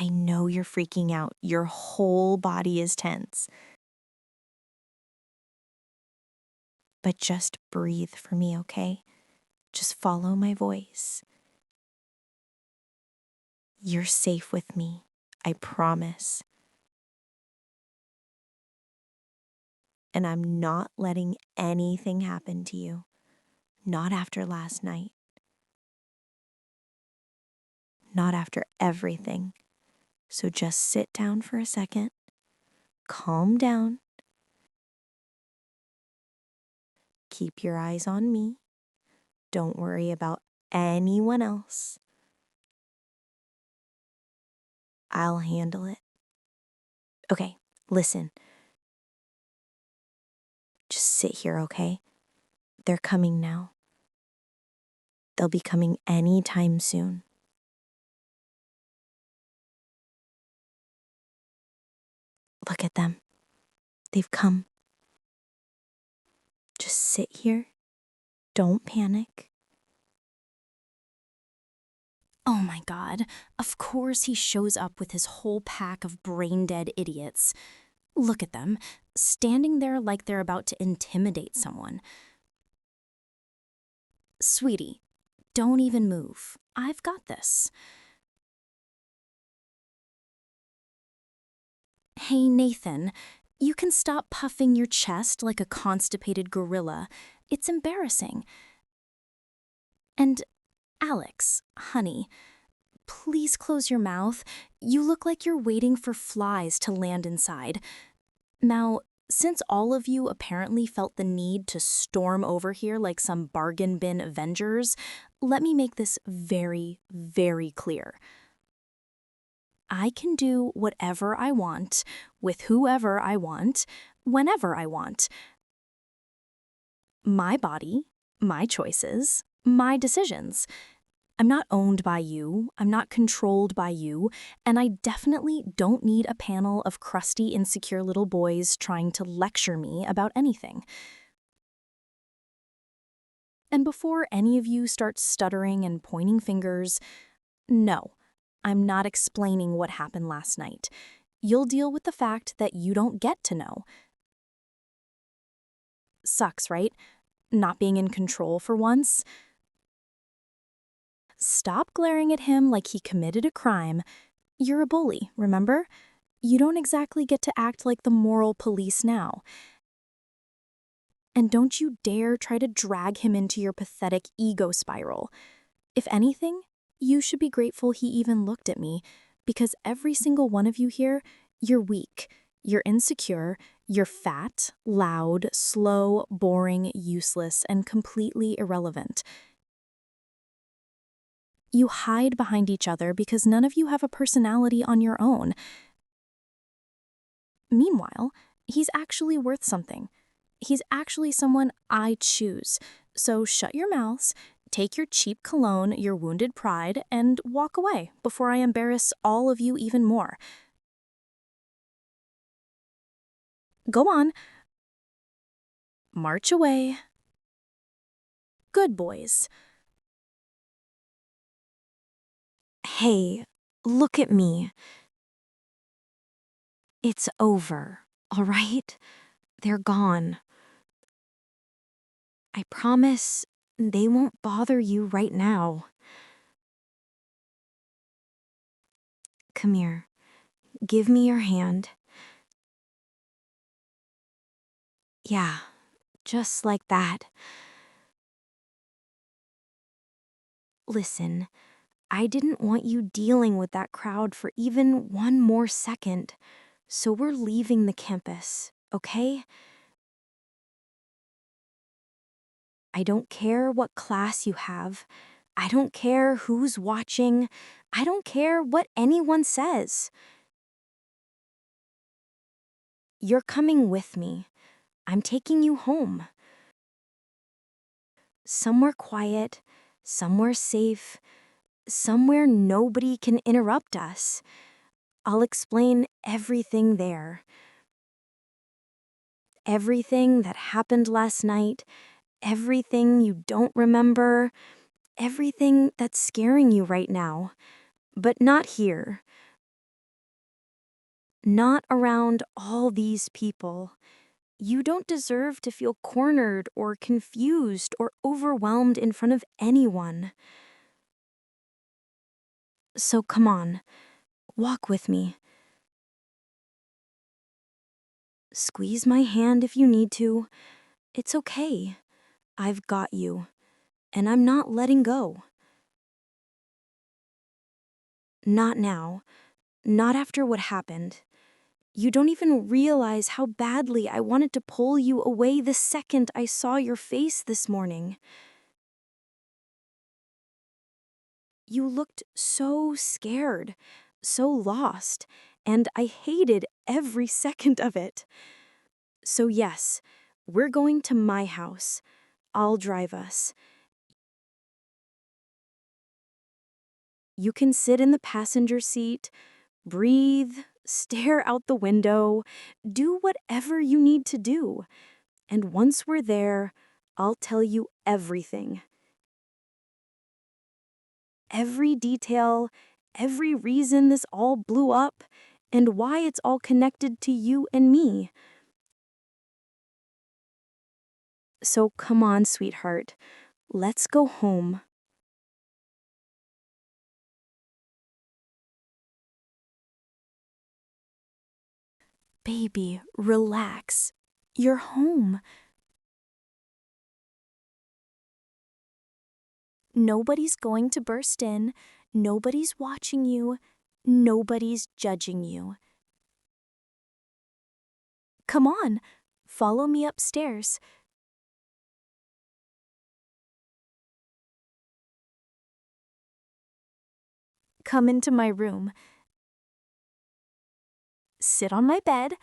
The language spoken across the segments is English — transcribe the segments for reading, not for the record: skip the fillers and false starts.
I know you're freaking out. Your whole body is tense. But just breathe for me, okay? Just follow my voice. You're safe with me. I promise. And I'm not letting anything happen to you. Not after last night. Not after everything. So just sit down for a second. Calm down. Keep your eyes on me. Don't worry about anyone else. I'll handle it. Okay, listen. Just sit here, okay? They're coming now. They'll be coming anytime soon. Look at them. They've come. Just sit here. Don't panic. Oh my God, of course he shows up with his whole pack of brain-dead idiots. Look at them, standing there like they're about to intimidate someone. Sweetie, don't even move. I've got this. Hey, Nathan, you can stop puffing your chest like a constipated gorilla. It's embarrassing. And Alex, honey, please close your mouth. You look like you're waiting for flies to land inside. Now, since all of you apparently felt the need to storm over here like some bargain bin Avengers, let me make this very, very clear. I can do whatever I want, with whoever I want, whenever I want. My body, my choices, my decisions. I'm not owned by you, I'm not controlled by you, and I definitely don't need a panel of crusty, insecure little boys trying to lecture me about anything. And before any of you start stuttering and pointing fingers, no, I'm not explaining what happened last night. You'll deal with the fact that you don't get to know. Sucks, right? Not being in control for once. Stop glaring at him like he committed a crime. You're a bully, remember? You don't exactly get to act like the moral police now. And don't you dare try to drag him into your pathetic ego spiral. If anything, you should be grateful he even looked at me, because every single one of you here, you're weak, you're insecure, you're fat, loud, slow, boring, useless, and completely irrelevant. You hide behind each other because none of you have a personality on your own. Meanwhile, he's actually worth something. He's actually someone I choose. So shut your mouths, take your cheap cologne, your wounded pride, and walk away before I embarrass all of you even more. Go on. March away. Good boys. Hey, look at me. It's over, all right? They're gone. I promise they won't bother you right now. Come here. Give me your hand. Yeah, just like that. Listen, I didn't want you dealing with that crowd for even one more second, so we're leaving the campus, okay? I don't care what class you have. I don't care who's watching. I don't care what anyone says. You're coming with me. I'm taking you home. Somewhere quiet, somewhere safe, somewhere nobody can interrupt us. I'll explain everything there. Everything that happened last night, everything you don't remember, everything that's scaring you right now. But not here. Not around all these people. You don't deserve to feel cornered or confused or overwhelmed in front of anyone. So come on, walk with me. Squeeze my hand if you need to. It's okay. I've got you, and I'm not letting go. Not now. Not after what happened. You don't even realize how badly I wanted to pull you away the second I saw your face this morning. You looked so scared, so lost, and I hated every second of it. So yes, we're going to my house. I'll drive us. You can sit in the passenger seat, breathe, stare out the window, do whatever you need to do. And once we're there, I'll tell you everything. Every detail, every reason this all blew up, and why it's all connected to you and me. So come on, sweetheart. Let's go home. Baby, relax. You're home. Nobody's going to burst in. Nobody's watching you. Nobody's judging you. Come on, follow me upstairs. Come into my room. Sit on my bed.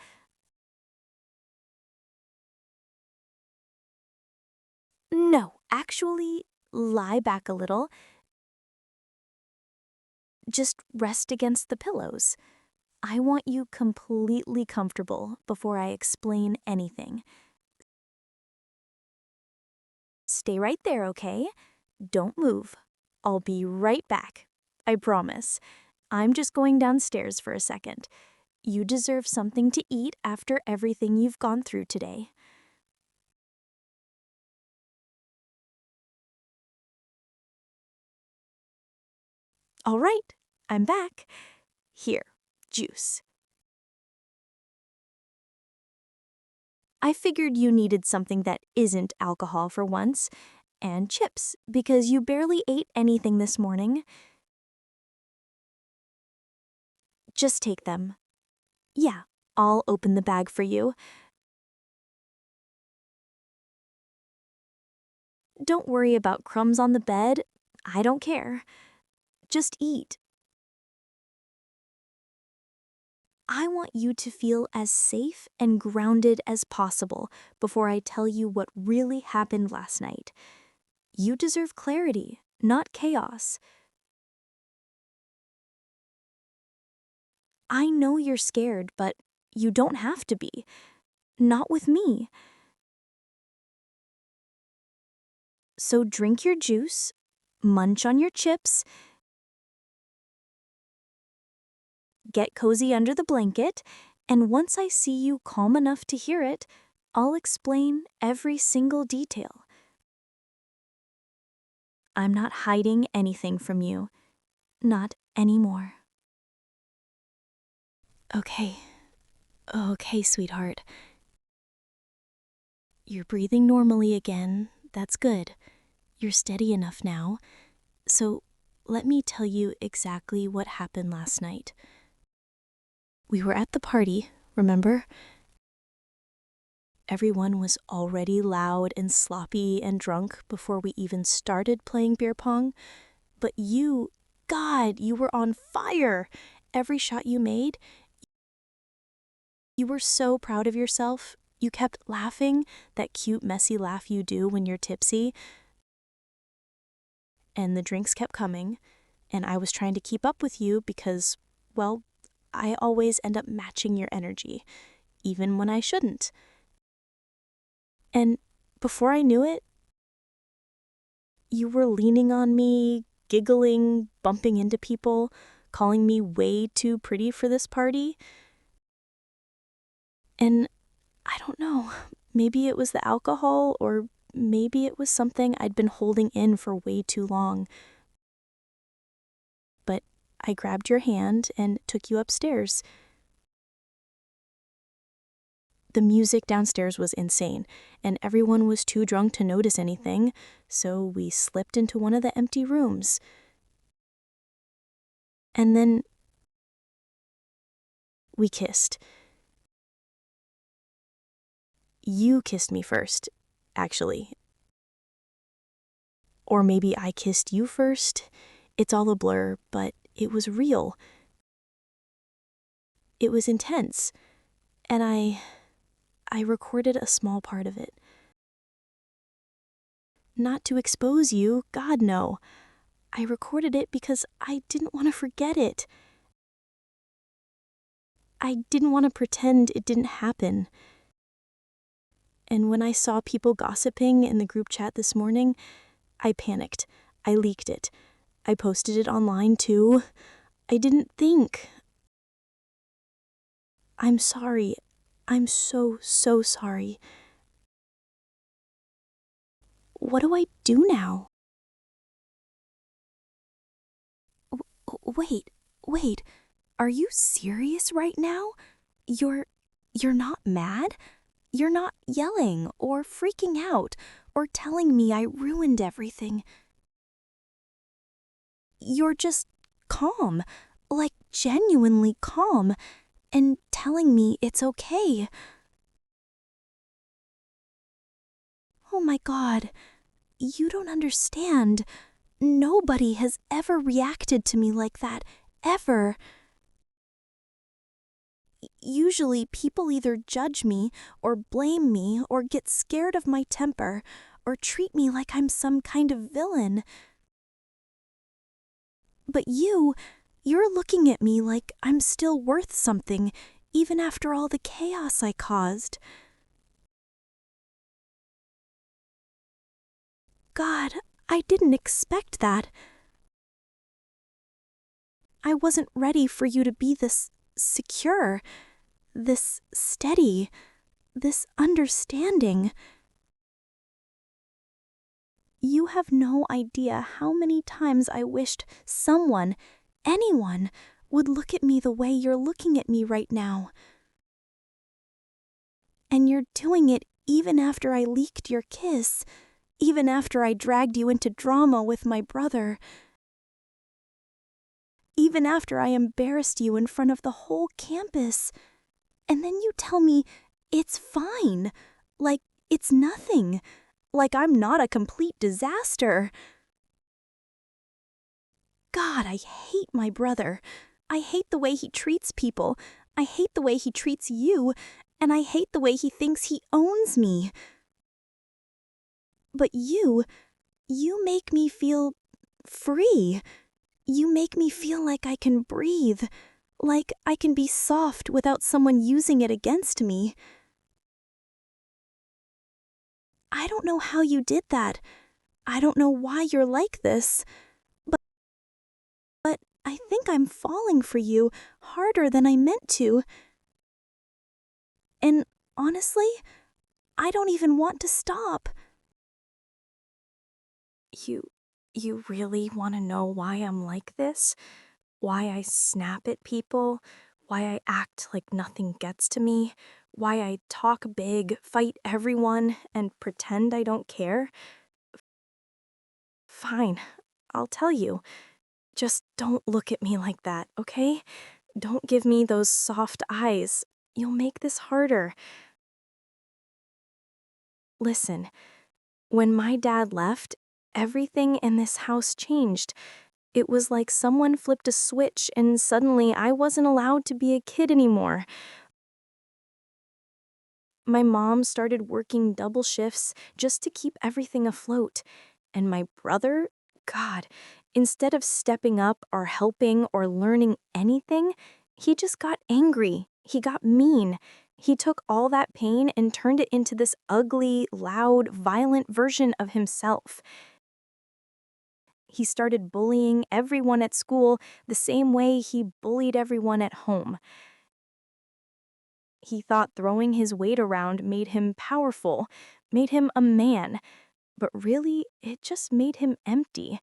No, actually, lie back a little. Just rest against the pillows. I want you completely comfortable before I explain anything. Stay right there, okay? Don't move. I'll be right back. I promise. I'm just going downstairs for a second. You deserve something to eat after everything you've gone through today. All right, I'm back. Here, juice. I figured you needed something that isn't alcohol for once, and chips, because you barely ate anything this morning. Just take them. Yeah, I'll open the bag for you. Don't worry about crumbs on the bed. I don't care. Just eat. I want you to feel as safe and grounded as possible before I tell you what really happened last night. You deserve clarity, not chaos. I know you're scared, but you don't have to be. Not with me. So drink your juice, munch on your chips, get cozy under the blanket, and once I see you calm enough to hear it, I'll explain every single detail. I'm not hiding anything from you. Not anymore. Okay. Okay, sweetheart. You're breathing normally again. That's good. You're steady enough now. So let me tell you exactly what happened last night. We were at the party, remember? Everyone was already loud and sloppy and drunk before we even started playing beer pong. But you, God, you were on fire. Every shot you made, you were so proud of yourself. You kept laughing, that cute, messy laugh you do when you're tipsy. And the drinks kept coming, and I was trying to keep up with you because, well, I always end up matching your energy, even when I shouldn't. And before I knew it, you were leaning on me, giggling, bumping into people, calling me way too pretty for this party. And I don't know, maybe it was the alcohol or maybe it was something I'd been holding in for way too long. But I grabbed your hand and took you upstairs. The music downstairs was insane, and everyone was too drunk to notice anything, so we slipped into one of the empty rooms. And then we kissed. You kissed me first, actually. Or maybe I kissed you first. It's all a blur, but it was real. It was intense, and I recorded a small part of it. Not to expose you, God no. I recorded it because I didn't want to forget it. I didn't want to pretend it didn't happen. And when I saw people gossiping in the group chat this morning, I panicked. I leaked it. I posted it online too. I didn't think. I'm sorry. I'm so sorry. What do I do now? Wait. Are you serious right now? You're not mad? You're not yelling or freaking out or telling me I ruined everything. You're just calm, like genuinely calm, and telling me it's okay. Oh my God, you don't understand. Nobody has ever reacted to me like that, ever. Usually, people either judge me or blame me or get scared of my temper or treat me like I'm some kind of villain. But you're looking at me like I'm still worth something, even after all the chaos I caused. God, I didn't expect that. I wasn't ready for you to be this secure, this steady, this understanding. You have no idea how many times I wished someone, anyone, would look at me the way you're looking at me right now. And you're doing it even after I leaked your kiss, even after I dragged you into drama with my brother, even after I embarrassed you in front of the whole campus. And then you tell me it's fine, like it's nothing, like I'm not a complete disaster. God, I hate my brother. I hate the way he treats people. I hate the way he treats you, and I hate the way he thinks he owns me. But you make me feel free. You make me feel like I can breathe, like I can be soft without someone using it against me. I don't know how you did that. I don't know why you're like this, but I think I'm falling for you harder than I meant to. And honestly, I don't even want to stop. You really want to know why I'm like this? Why I snap at people? Why I act like nothing gets to me? Why I talk big, fight everyone, and pretend I don't care? Fine, I'll tell you. Just don't look at me like that, okay? Don't give me those soft eyes. You'll make this harder. Listen, when my dad left, everything in this house changed. It was like someone flipped a switch and suddenly I wasn't allowed to be a kid anymore. My mom started working double shifts just to keep everything afloat. And my brother, God, instead of stepping up or helping or learning anything, he just got angry. He got mean. He took all that pain and turned it into this ugly, loud, violent version of himself. He started bullying everyone at school the same way he bullied everyone at home. He thought throwing his weight around made him powerful, made him a man, but really, it just made him empty.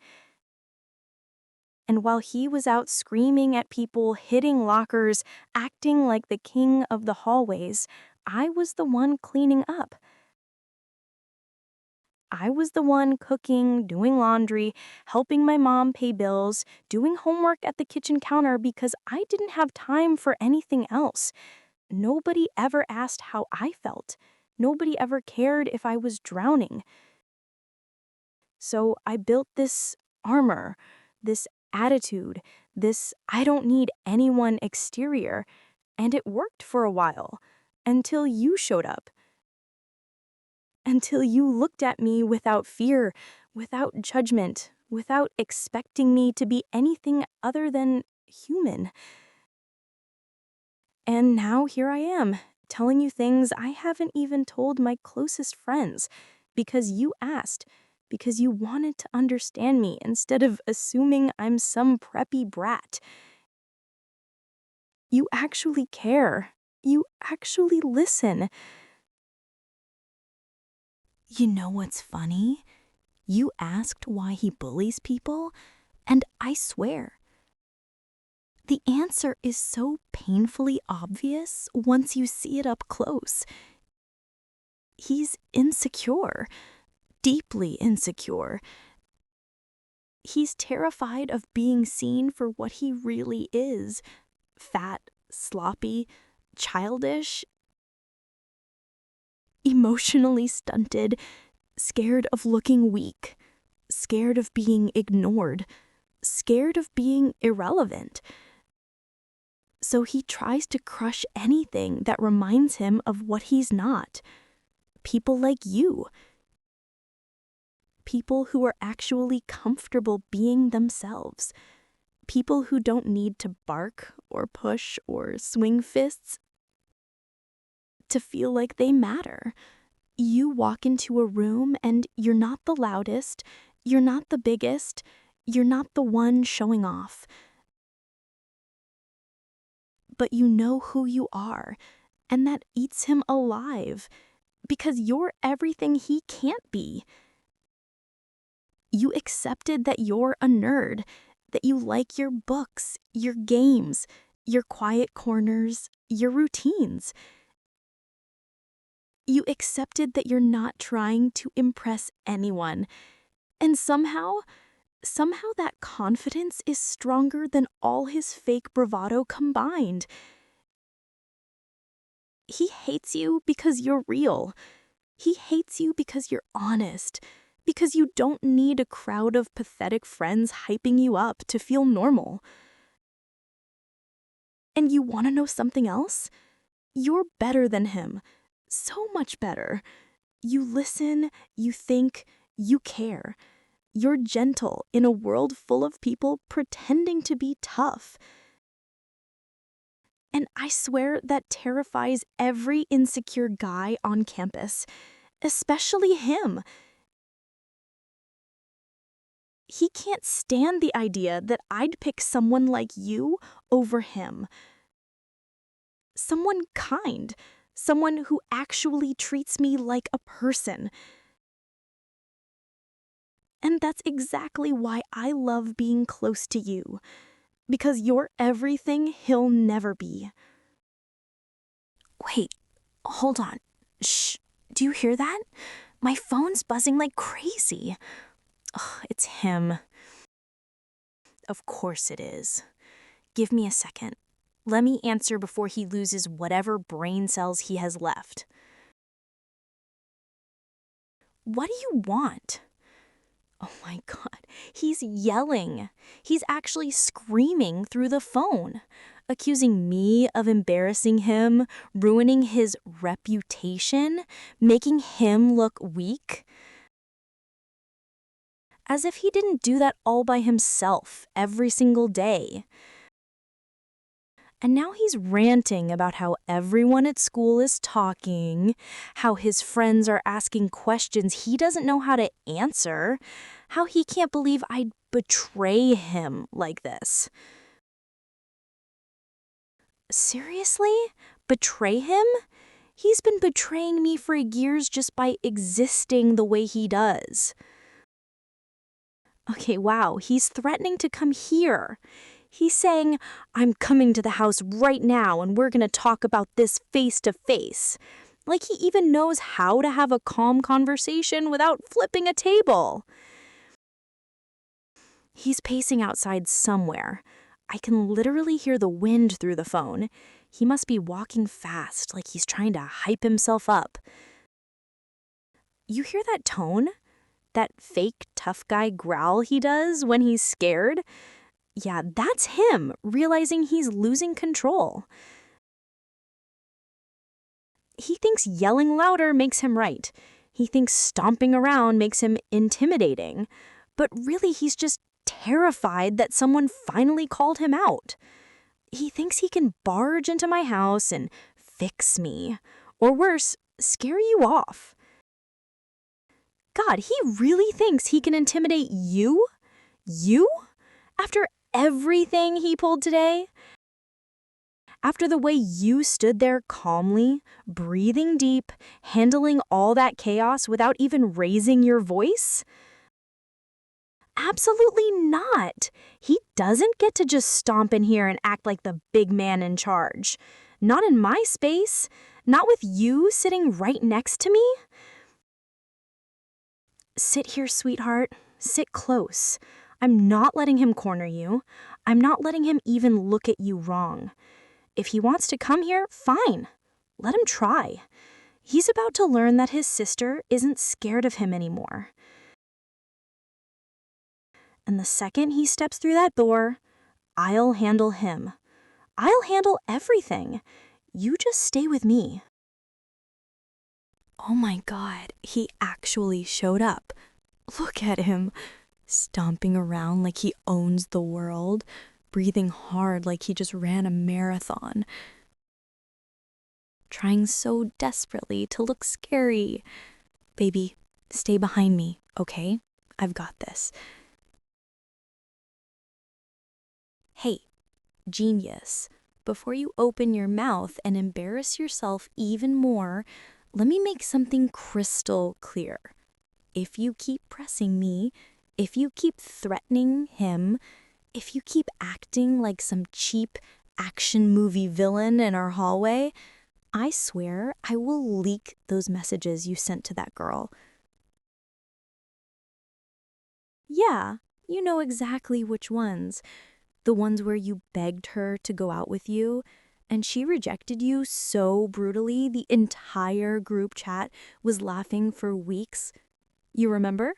And while he was out screaming at people, hitting lockers, acting like the king of the hallways, I was the one cleaning up. I was the one cooking, doing laundry, helping my mom pay bills, doing homework at the kitchen counter because I didn't have time for anything else. Nobody ever asked how I felt. Nobody ever cared if I was drowning. So I built this armor, this attitude, this I don't need anyone exterior, and it worked for a while, until you showed up. Until you looked at me without fear, without judgment, without expecting me to be anything other than human. And now here I am, telling you things I haven't even told my closest friends, because you asked, because you wanted to understand me instead of assuming I'm some preppy brat. You actually care. You actually listen. You know what's funny? You asked why he bullies people, and I swear, the answer is so painfully obvious once you see it up close. He's insecure, deeply insecure. He's terrified of being seen for what he really is: fat, sloppy, childish, emotionally stunted, scared of looking weak, scared of being ignored, scared of being irrelevant. So he tries to crush anything that reminds him of what he's not. People like you. People who are actually comfortable being themselves. People who don't need to bark or push or swing fists to feel like they matter. You walk into a room and you're not the loudest, you're not the biggest, you're not the one showing off. But you know who you are, and that eats him alive, because you're everything he can't be. You accepted that you're a nerd, that you like your books, your games, your quiet corners, your routines. You accepted that you're not trying to impress anyone. And somehow that confidence is stronger than all his fake bravado combined. He hates you because you're real. He hates you because you're honest, because you don't need a crowd of pathetic friends hyping you up to feel normal. And you want to know something else? You're better than him. So much better. You listen, you think, you care. You're gentle in a world full of people pretending to be tough. And I swear that terrifies every insecure guy on campus, especially him. He can't stand the idea that I'd pick someone like you over him. Someone kind, someone who actually treats me like a person. And that's exactly why I love being close to you, because you're everything he'll never be. Wait, hold on. Shh, do you hear that? My phone's buzzing like crazy. Ugh, it's him. Of course it is. Give me a second. Let me answer before he loses whatever brain cells he has left. What do you want? Oh my God, he's yelling. He's actually screaming through the phone, accusing me of embarrassing him, ruining his reputation, making him look weak. As if he didn't do that all by himself every single day. And now he's ranting about how everyone at school is talking, how his friends are asking questions he doesn't know how to answer, how he can't believe I'd betray him like this. Seriously? Betray him? He's been betraying me for years just by existing the way he does. Okay, wow, he's threatening to come here. He's saying, I'm coming to the house right now and we're gonna talk about this face to face. Like he even knows how to have a calm conversation without flipping a table. He's pacing outside somewhere. I can literally hear the wind through the phone. He must be walking fast, like he's trying to hype himself up. You hear that tone? That fake tough guy growl he does when he's scared? Yeah, that's him, realizing he's losing control. He thinks yelling louder makes him right. He thinks stomping around makes him intimidating. But really, he's just terrified that someone finally called him out. He thinks he can barge into my house and fix me. Or worse, scare you off. God, he really thinks he can intimidate you? You? After everything he pulled today? After the way you stood there calmly, breathing deep, handling all that chaos without even raising your voice? Absolutely not. He doesn't get to just stomp in here and act like the big man in charge. Not in my space. Not with you sitting right next to me. Sit here, sweetheart. Sit close. I'm not letting him corner you. I'm not letting him even look at you wrong. If he wants to come here, fine. Let him try. He's about to learn that his sister isn't scared of him anymore. And the second he steps through that door, I'll handle him. I'll handle everything. You just stay with me. Oh my God, he actually showed up. Look at him, stomping around like he owns the world, breathing hard like he just ran a marathon. Trying so desperately to look scary. Baby, stay behind me, okay? I've got this. Hey, genius, before you open your mouth and embarrass yourself even more, let me make something crystal clear. If you keep pressing me, if you keep threatening him, if you keep acting like some cheap action movie villain in our hallway, I swear I will leak those messages you sent to that girl. Yeah, you know exactly which ones. The ones where you begged her to go out with you, and she rejected you so brutally the entire group chat was laughing for weeks. You remember?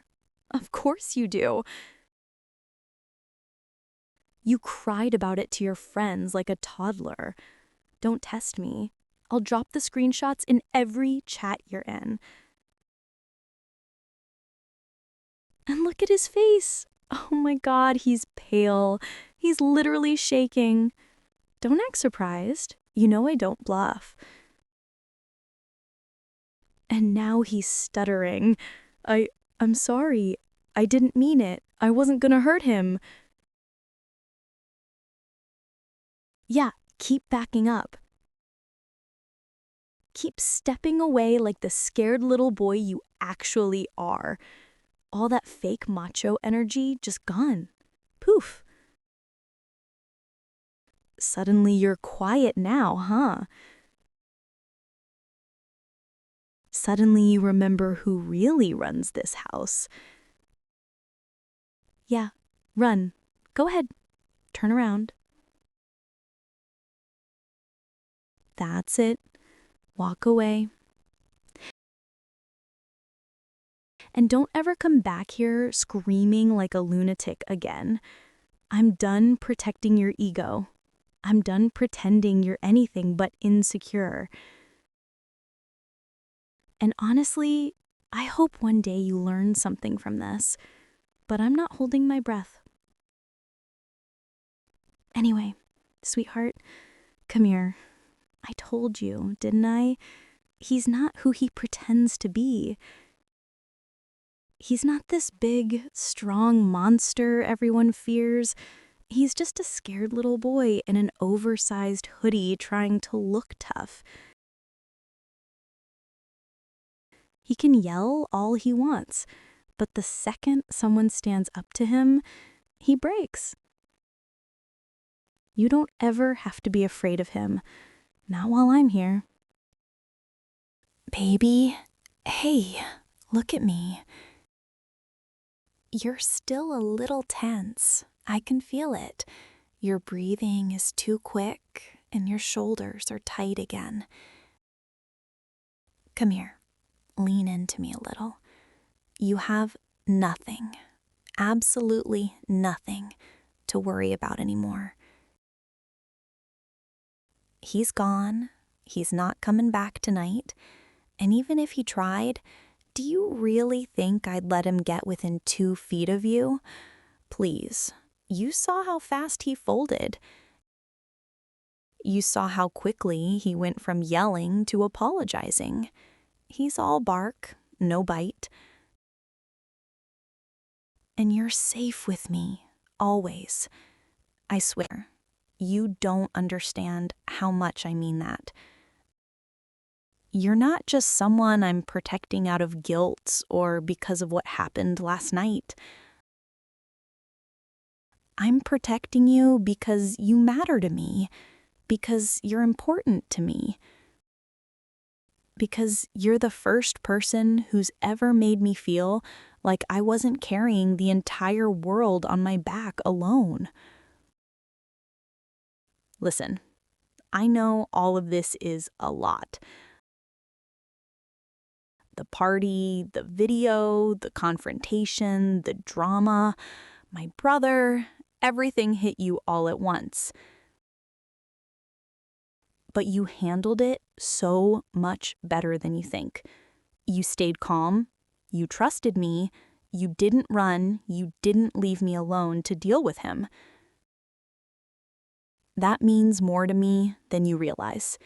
Of course you do. You cried about it to your friends like a toddler. Don't test me. I'll drop the screenshots in every chat you're in. And look at his face. Oh my God, he's pale. He's literally shaking. Don't act surprised. You know I don't bluff. And now he's stuttering. I'm sorry. I didn't mean it. I wasn't gonna hurt him. Yeah, keep backing up. Keep stepping away like the scared little boy you actually are. All that fake macho energy just gone. Poof. Suddenly you're quiet now, huh? Suddenly you remember who really runs this house. Yeah, run. Go ahead. Turn around. That's it. Walk away. And don't ever come back here screaming like a lunatic again. I'm done protecting your ego. I'm done pretending you're anything but insecure. And honestly, I hope one day you learn something from this, but I'm not holding my breath. Anyway, sweetheart, come here. I told you, didn't I? He's not who he pretends to be. He's not this big, strong monster everyone fears. He's just a scared little boy in an oversized hoodie trying to look tough. He can yell all he wants, but the second someone stands up to him, he breaks. You don't ever have to be afraid of him. Not while I'm here. Baby, hey, look at me. You're still a little tense. I can feel it. Your breathing is too quick and your shoulders are tight again. Come here. Lean into me a little. You have nothing, absolutely nothing to worry about anymore. He's gone. He's not coming back tonight. And even if he tried, do you really think I'd let him get within 2 feet of you? Please. You saw how fast he folded. You saw how quickly he went from yelling to apologizing. He's all bark, no bite. And you're safe with me, always. I swear, you don't understand how much I mean that. You're not just someone I'm protecting out of guilt or because of what happened last night. I'm protecting you because you matter to me, because you're important to me, because you're the first person who's ever made me feel like I wasn't carrying the entire world on my back alone. Listen, I know all of this is a lot. The party, the video, the confrontation, the drama, my brother, everything hit you all at once. But you handled it so much better than you think. You stayed calm, you trusted me, you didn't run, you didn't leave me alone to deal with him. That means more to me than you realize.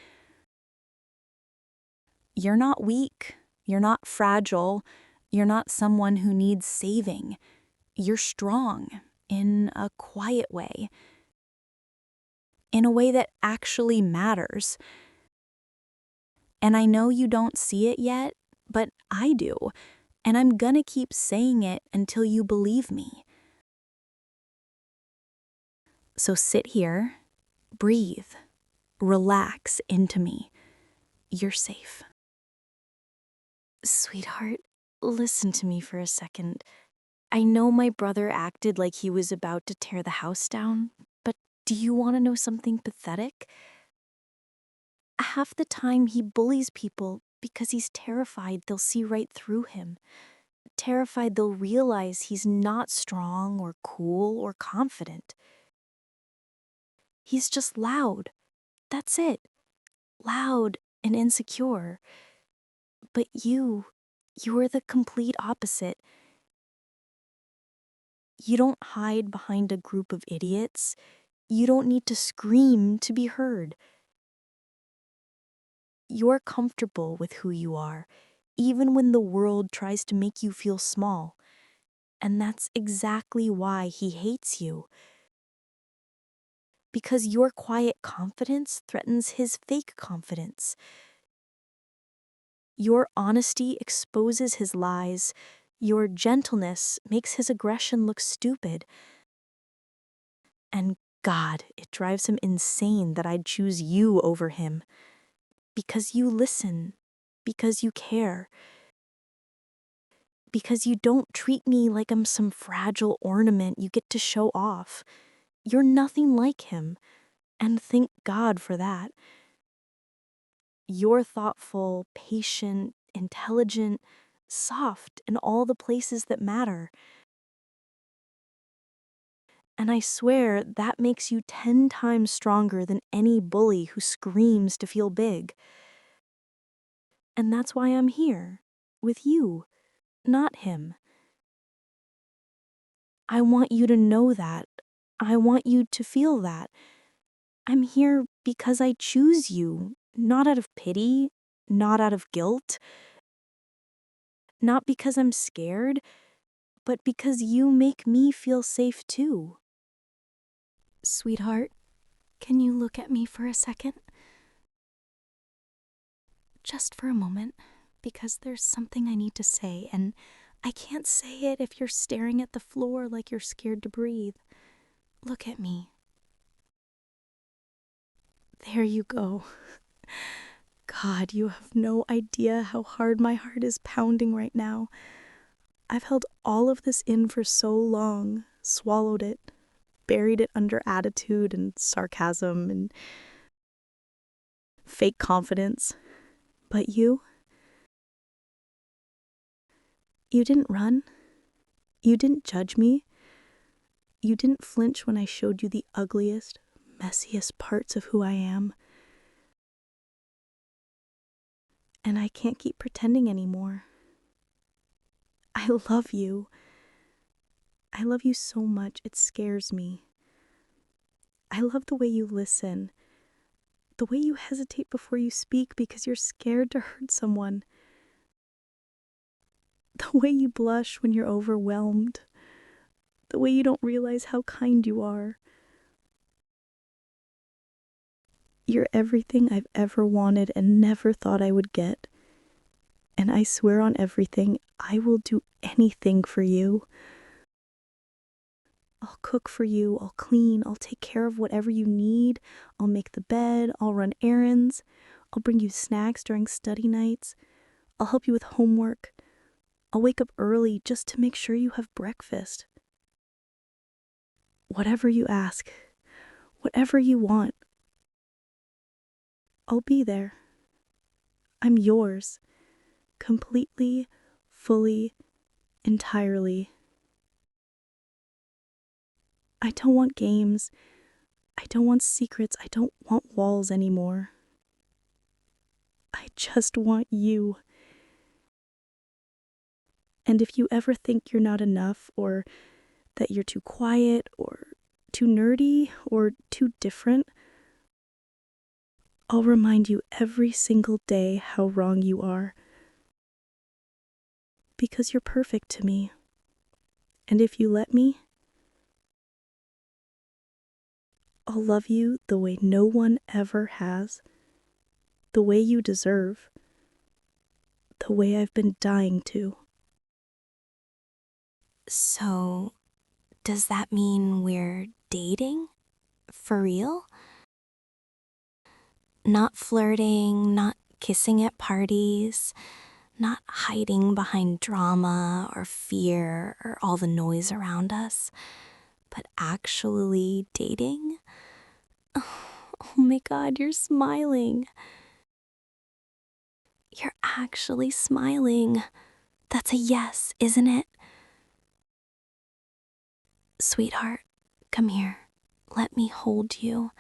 You're not weak, you're not fragile, you're not someone who needs saving. You're strong in a quiet way, in a way that actually matters. And I know you don't see it yet, but I do, and I'm gonna keep saying it until you believe me. So sit here, breathe, relax into me. You're safe. Sweetheart, listen to me for a second. I know my brother acted like he was about to tear the house down, but do you want to know something pathetic? Half the time he bullies people because he's terrified they'll see right through him, terrified they'll realize he's not strong or cool or confident. He's just loud. That's it. Loud and insecure. But you're the complete opposite. You don't hide behind a group of idiots. You don't need to scream to be heard. You're comfortable with who you are, even when the world tries to make you feel small. And that's exactly why he hates you. Because your quiet confidence threatens his fake confidence. Your honesty exposes his lies. Your gentleness makes his aggression look stupid. And God, it drives him insane that I'd choose you over him. Because you listen. Because you care. Because you don't treat me like I'm some fragile ornament you get to show off. You're nothing like him. And thank God for that. You're thoughtful, patient, intelligent, soft in all the places that matter. And I swear that makes you 10 times stronger than any bully who screams to feel big. And that's why I'm here, with you, not him. I want you to know that. I want you to feel that. I'm here because I choose you, not out of pity, not out of guilt, not because I'm scared, but because you make me feel safe too. Sweetheart, can you look at me for a second? Just for a moment, because there's something I need to say, and I can't say it if you're staring at the floor like you're scared to breathe. Look at me. There you go. God, you have no idea how hard my heart is pounding right now. I've held all of this in for so long, swallowed it, buried it under attitude and sarcasm and fake confidence. But you didn't run. You didn't judge me. You didn't flinch when I showed you the ugliest, messiest parts of who I am. And I can't keep pretending anymore. I love you. I love you so much, it scares me. I love the way you listen, the way you hesitate before you speak because you're scared to hurt someone, the way you blush when you're overwhelmed, the way you don't realize how kind you are. You're everything I've ever wanted and never thought I would get. And I swear on everything, I will do anything for you. I'll cook for you, I'll clean, I'll take care of whatever you need, I'll make the bed, I'll run errands, I'll bring you snacks during study nights, I'll help you with homework, I'll wake up early just to make sure you have breakfast. Whatever you ask, whatever you want, I'll be there. I'm yours, completely, fully, entirely. I don't want games. I don't want secrets. I don't want walls anymore. I just want you. And if you ever think you're not enough, or that you're too quiet, or too nerdy, or too different, I'll remind you every single day how wrong you are. Because you're perfect to me. And if you let me, I'll love you the way no one ever has, the way you deserve, the way I've been dying to. So, does that mean we're dating? For real? Not flirting, not kissing at parties, not hiding behind drama or fear or all the noise around us, but actually dating? Oh my God, you're smiling. You're actually smiling. That's a yes, isn't it? Sweetheart, come here. Let me hold you.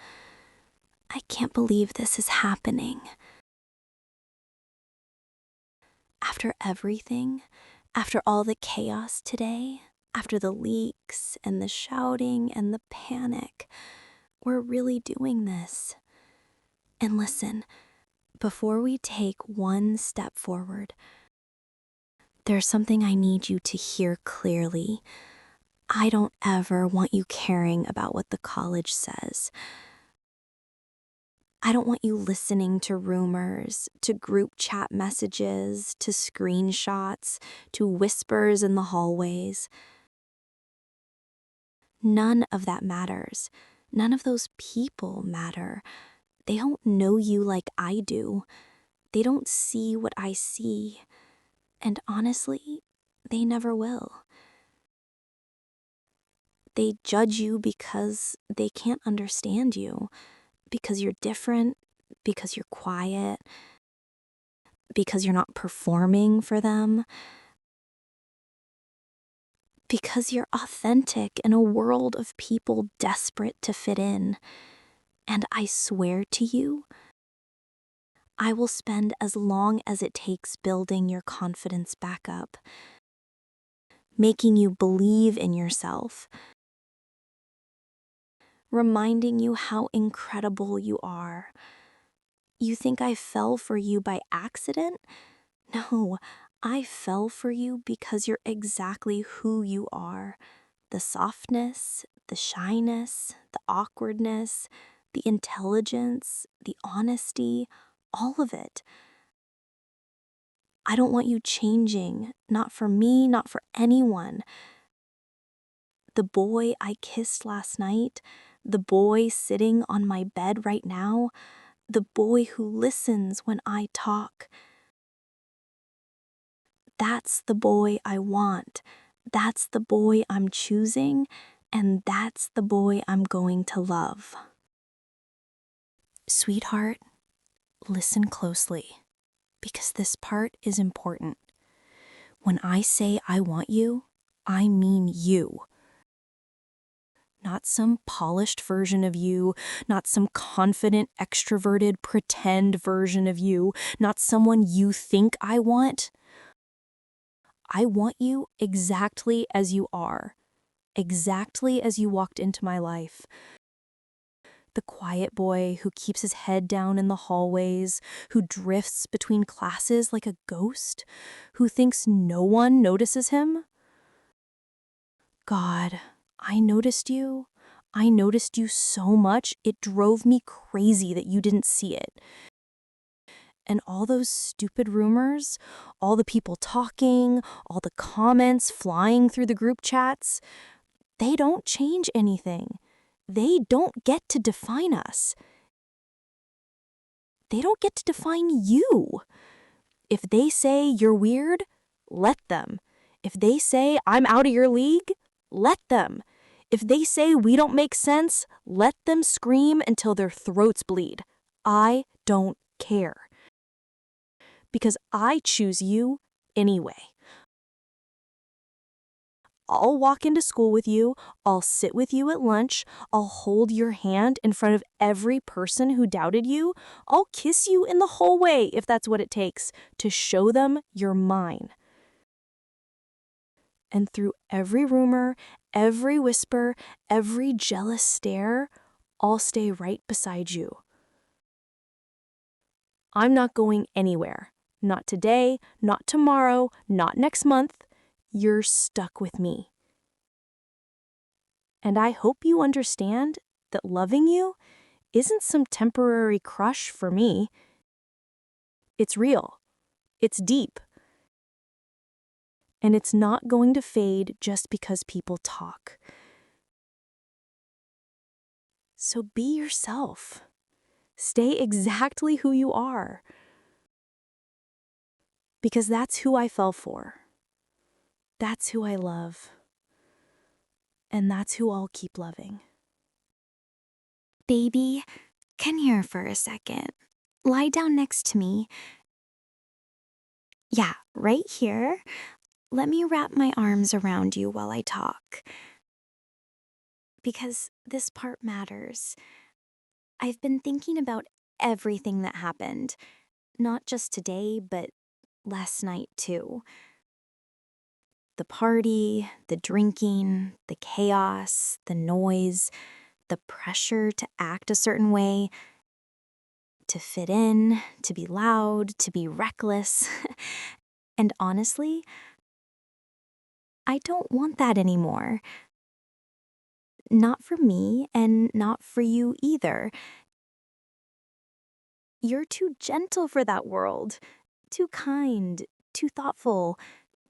I can't believe this is happening. After everything, after all the chaos today, after the leaks and the shouting and the panic, we're really doing this. And listen, before we take one step forward, there's something I need you to hear clearly. I don't ever want you caring about what the college says. I don't want you listening to rumors, to group chat messages, to screenshots, to whispers in the hallways. None of that matters. None of those people matter. They don't know you like I do. They don't see what I see. And honestly, they never will. They judge you because they can't understand you, because you're different, because you're quiet, because you're not performing for them, because you're authentic in a world of people desperate to fit in. And I swear to you, I will spend as long as it takes building your confidence back up, making you believe in yourself, reminding you how incredible you are. You think I fell for you by accident? No, I fell for you because you're exactly who you are, The softness, the shyness, the awkwardness, the intelligence, the honesty, all of it. I don't want you changing, not for me, not for anyone. The boy I kissed last night, the boy sitting on my bed right now, the boy who listens when I talk. That's the boy I want. That's the boy I'm choosing, and that's the boy I'm going to love. Sweetheart, listen closely, because this part is important. When I say I want you, I mean you. Not some polished version of you, not some confident, extroverted, pretend version of you, not someone you think I want. I want you exactly as you are, exactly as you walked into my life. The quiet boy who keeps his head down in the hallways, who drifts between classes like a ghost, who thinks no one notices him. God, I noticed you. I noticed you so much, it drove me crazy that you didn't see it. And all those stupid rumors, all the people talking, all the comments flying through the group chats, they don't change anything. They don't get to define us. They don't get to define you. If they say you're weird, let them. If they say I'm out of your league, let them. If they say we don't make sense, let them scream until their throats bleed. I don't care. Because I choose you anyway. I'll walk into school with you, I'll sit with you at lunch, I'll hold your hand in front of every person who doubted you, I'll kiss you in the hallway if that's what it takes to show them you're mine. And through every rumor, every whisper, every jealous stare, I'll stay right beside you. I'm not going anywhere. Not today, not tomorrow, not next month. You're stuck with me. And I hope you understand that loving you isn't some temporary crush for me. It's real. It's deep. And it's not going to fade just because people talk. So be yourself. Stay exactly who you are. Because that's who I fell for. That's who I love. And that's who I'll keep loving. Baby, come here for a second. Lie down next to me. Yeah, right here. Let me wrap my arms around you while I talk. Because this part matters. I've been thinking about everything that happened. Not just today, but last night too. The party, the drinking, the chaos, the noise, the pressure to act a certain way, to fit in, to be loud, to be reckless. And honestly, I don't want that anymore. Not for me, and not for you either. You're too gentle for that world, too kind, too thoughtful,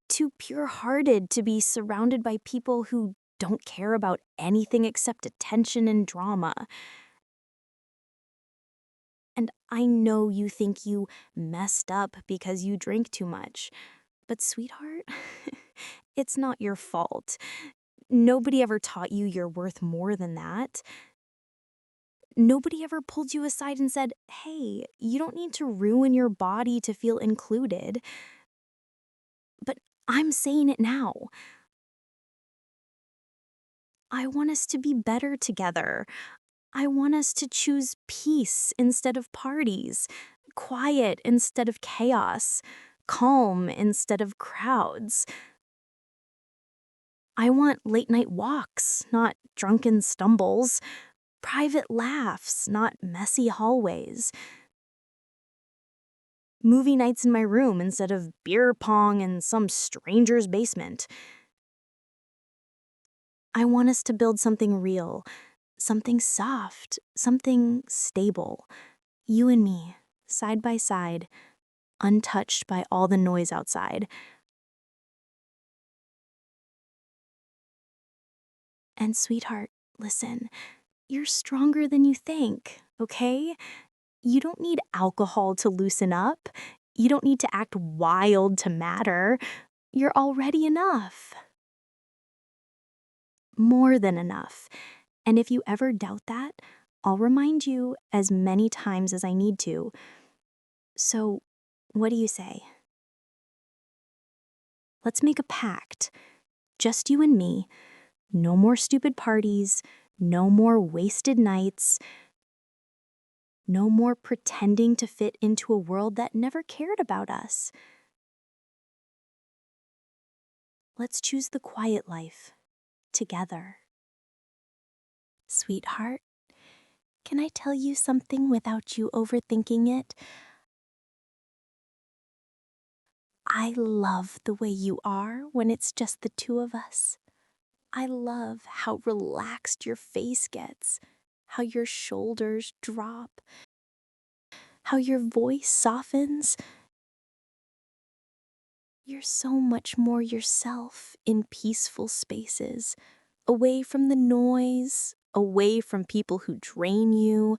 too pure-hearted to be surrounded by people who don't care about anything except attention and drama. And I know you think you messed up because you drink too much. But sweetheart, it's not your fault. Nobody ever taught you you're worth more than that. Nobody ever pulled you aside and said, hey, you don't need to ruin your body to feel included. But I'm saying it now. I want us to be better together. I want us to choose peace instead of parties, quiet instead of chaos, calm instead of crowds. I want late night walks, not drunken stumbles, private laughs, not messy hallways, movie nights in my room instead of beer pong in some stranger's basement. I want us to build something real, something soft, something stable. You and me, side by side, untouched by all the noise outside. And sweetheart, listen, you're stronger than you think, okay? You don't need alcohol to loosen up. You don't need to act wild to matter. You're already enough. More than enough. And if you ever doubt that, I'll remind you as many times as I need to. So, what do you say? Let's make a pact. Just you and me. No more stupid parties. No more wasted nights. No more pretending to fit into a world that never cared about us. Let's choose the quiet life together. Sweetheart, can I tell you something without you overthinking it? I love the way you are when it's just the two of us. I love how relaxed your face gets, how your shoulders drop, how your voice softens. You're so much more yourself in peaceful spaces, away from the noise, away from people who drain you,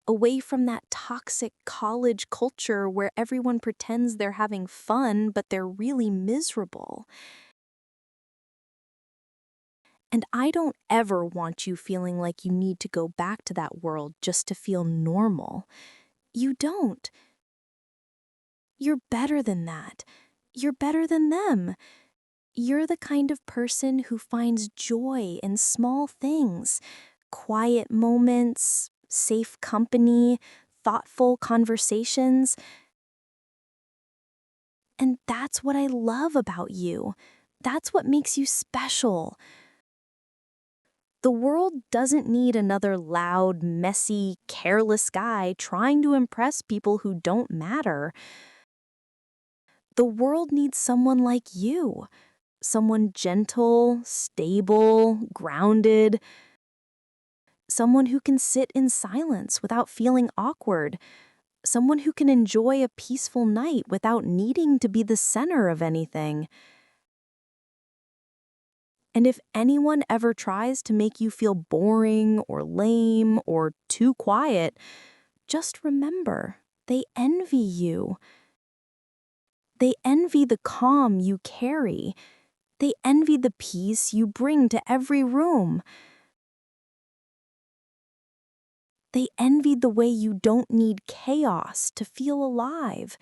away from that toxic college culture where everyone pretends they're having fun, but they're really miserable. And I don't ever want you feeling like you need to go back to that world just to feel normal. You don't. You're better than that. You're better than them. You're the kind of person who finds joy in small things, quiet moments, safe company, thoughtful conversations. And that's what I love about you. That's what makes you special. The world doesn't need another loud, messy, careless guy trying to impress people who don't matter. The world needs someone like you. Someone gentle, stable, grounded. Someone who can sit in silence without feeling awkward. Someone who can enjoy a peaceful night without needing to be the center of anything. And if anyone ever tries to make you feel boring or lame or too quiet, just remember, they envy you. They envy the calm you carry. They envy the peace you bring to every room. They envy the way you don't need chaos to feel alive.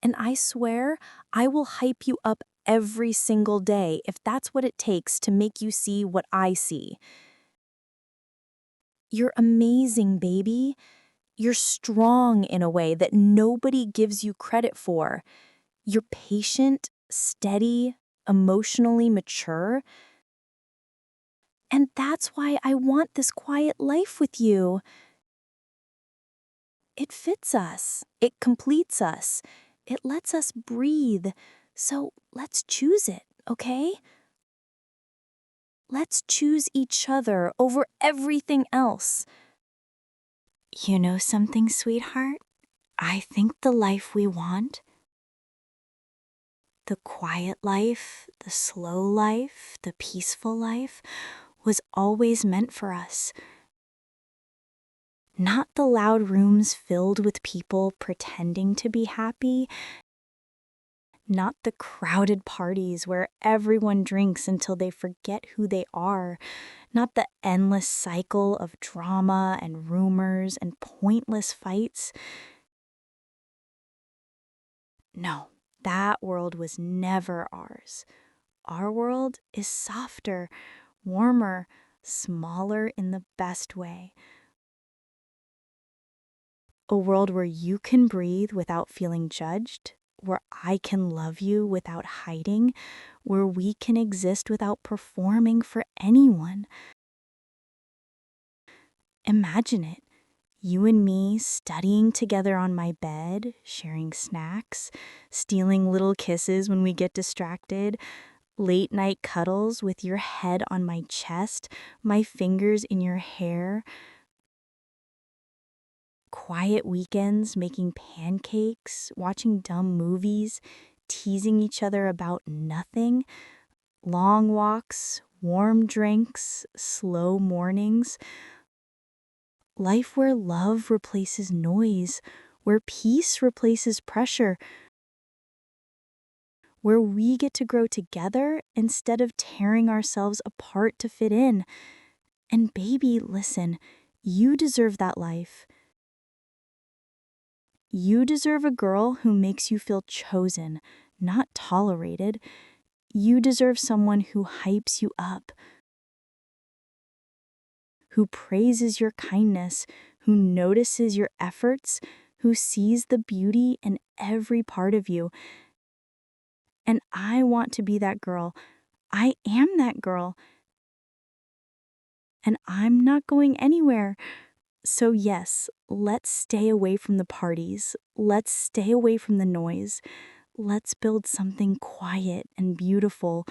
And I swear, I will hype you up every single day if that's what it takes to make you see what I see. You're amazing, baby. You're strong in a way that nobody gives you credit for. You're patient, steady, emotionally mature. And that's why I want this quiet life with you. It fits us. It completes us. It lets us breathe. So let's choose it, okay? Let's choose each other over everything else. You know something, sweetheart? I think the life we want, the quiet life, the slow life, the peaceful life, was always meant for us. Not the loud rooms filled with people pretending to be happy. Not the crowded parties where everyone drinks until they forget who they are. Not the endless cycle of drama and rumors and pointless fights. No, that world was never ours. Our world is softer, warmer, smaller in the best way. A world where you can breathe without feeling judged, where I can love you without hiding, where we can exist without performing for anyone. Imagine it. You and me studying together on my bed, sharing snacks, stealing little kisses when we get distracted, Late night cuddles with your head on my chest, my fingers in your hair. Quiet weekends making pancakes, watching dumb movies, teasing each other about nothing. Long walks, warm drinks, slow mornings. Life where love replaces noise, where peace replaces pressure, where we get to grow together instead of tearing ourselves apart to fit in. And baby, listen, you deserve that life. You deserve a girl who makes you feel chosen, not tolerated. You deserve someone who hypes you up, who praises your kindness, who notices your efforts, who sees the beauty in every part of you. And I want to be that girl. I am that girl. And I'm not going anywhere. So, yes, let's stay away from the parties. Let's stay away from the noise. Let's build something quiet and beautiful.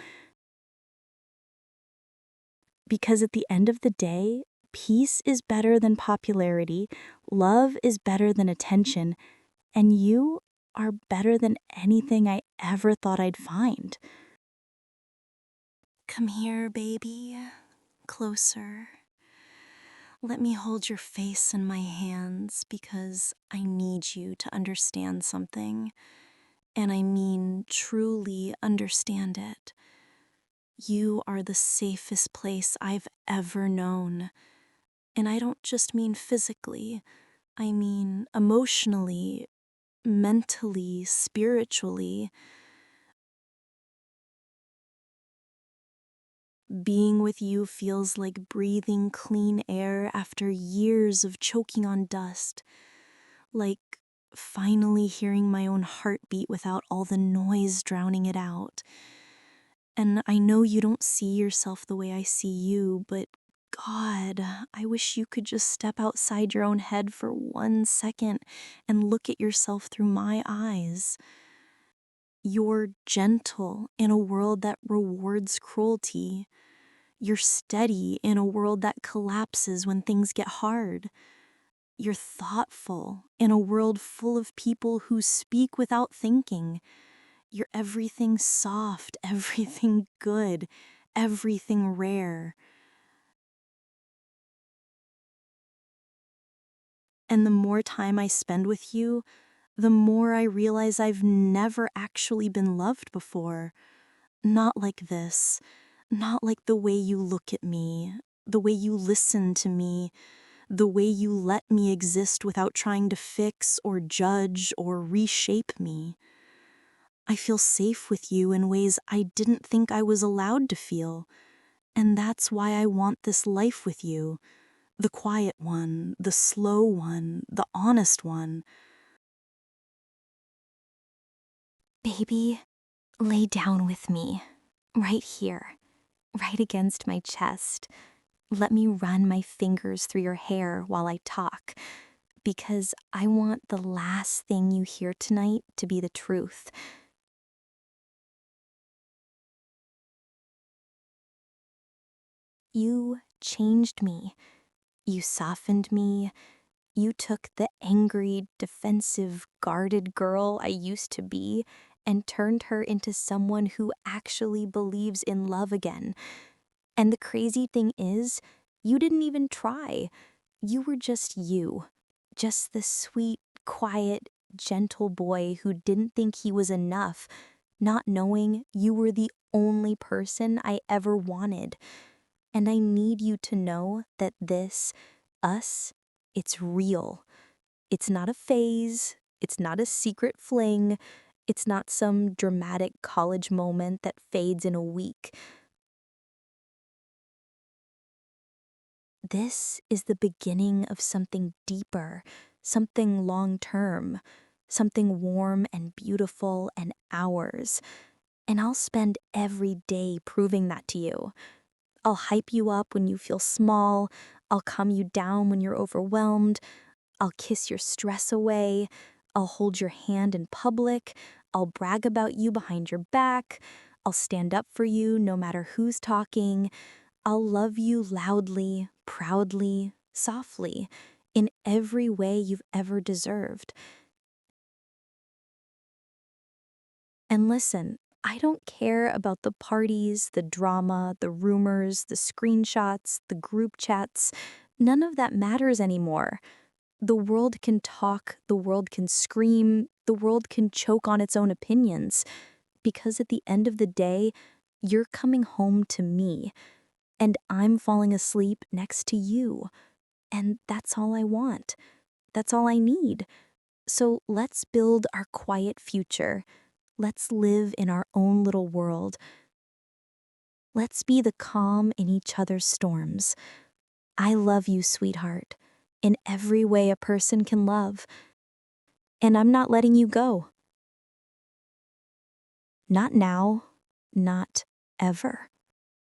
Because at the end of the day, peace is better than popularity, love is better than attention, and you are better than anything I ever thought I'd find. Come here, baby. Closer. Let me hold your face in my hands because I need you to understand something. And I mean truly understand it. You are the safest place I've ever known. And I don't just mean physically, I mean emotionally, mentally, spiritually. Being with you feels like breathing clean air after years of choking on dust, like finally hearing my own heartbeat without all the noise drowning it out. And I know you don't see yourself the way I see you, but God, I wish you could just step outside your own head for 1 second and look at yourself through my eyes. You're gentle in a world that rewards cruelty. You're steady in a world that collapses when things get hard. You're thoughtful in a world full of people who speak without thinking. You're everything soft, everything good, everything rare. And the more time I spend with you, the more I realize I've never actually been loved before. Not like this. Not like the way you look at me, the way you listen to me, the way you let me exist without trying to fix or judge or reshape me. I feel safe with you in ways I didn't think I was allowed to feel. And that's why I want this life with you. The quiet one, the slow one, the honest one. Baby, lay down with me, right here, right against my chest. Let me run my fingers through your hair while I talk, because I want the last thing you hear tonight to be the truth. You changed me. You softened me. You took the angry, defensive, guarded girl I used to be and turned her into someone who actually believes in love again. And the crazy thing is, you didn't even try. You were just you. Just the sweet, quiet, gentle boy who didn't think he was enough, not knowing you were the only person I ever wanted. And I need you to know that this, us, it's real. It's not a phase. It's not a secret fling. It's not some dramatic college moment that fades in a week. This is the beginning of something deeper, something long term, something warm and beautiful and ours. And I'll spend every day proving that to you. I'll hype you up when you feel small. I'll calm you down when you're overwhelmed. I'll kiss your stress away. I'll hold your hand in public. I'll brag about you behind your back. I'll stand up for you no matter who's talking. I'll love you loudly, proudly, softly, in every way you've ever deserved. And listen, I don't care about the parties, the drama, the rumors, the screenshots, the group chats. None of that matters anymore. The world can talk, the world can scream, the world can choke on its own opinions. Because at the end of the day, you're coming home to me, and I'm falling asleep next to you. And that's all I want. That's all I need. So let's build our quiet future. Let's live in our own little world. Let's be the calm in each other's storms. I love you, sweetheart, in every way a person can love. And I'm not letting you go. Not now, not ever.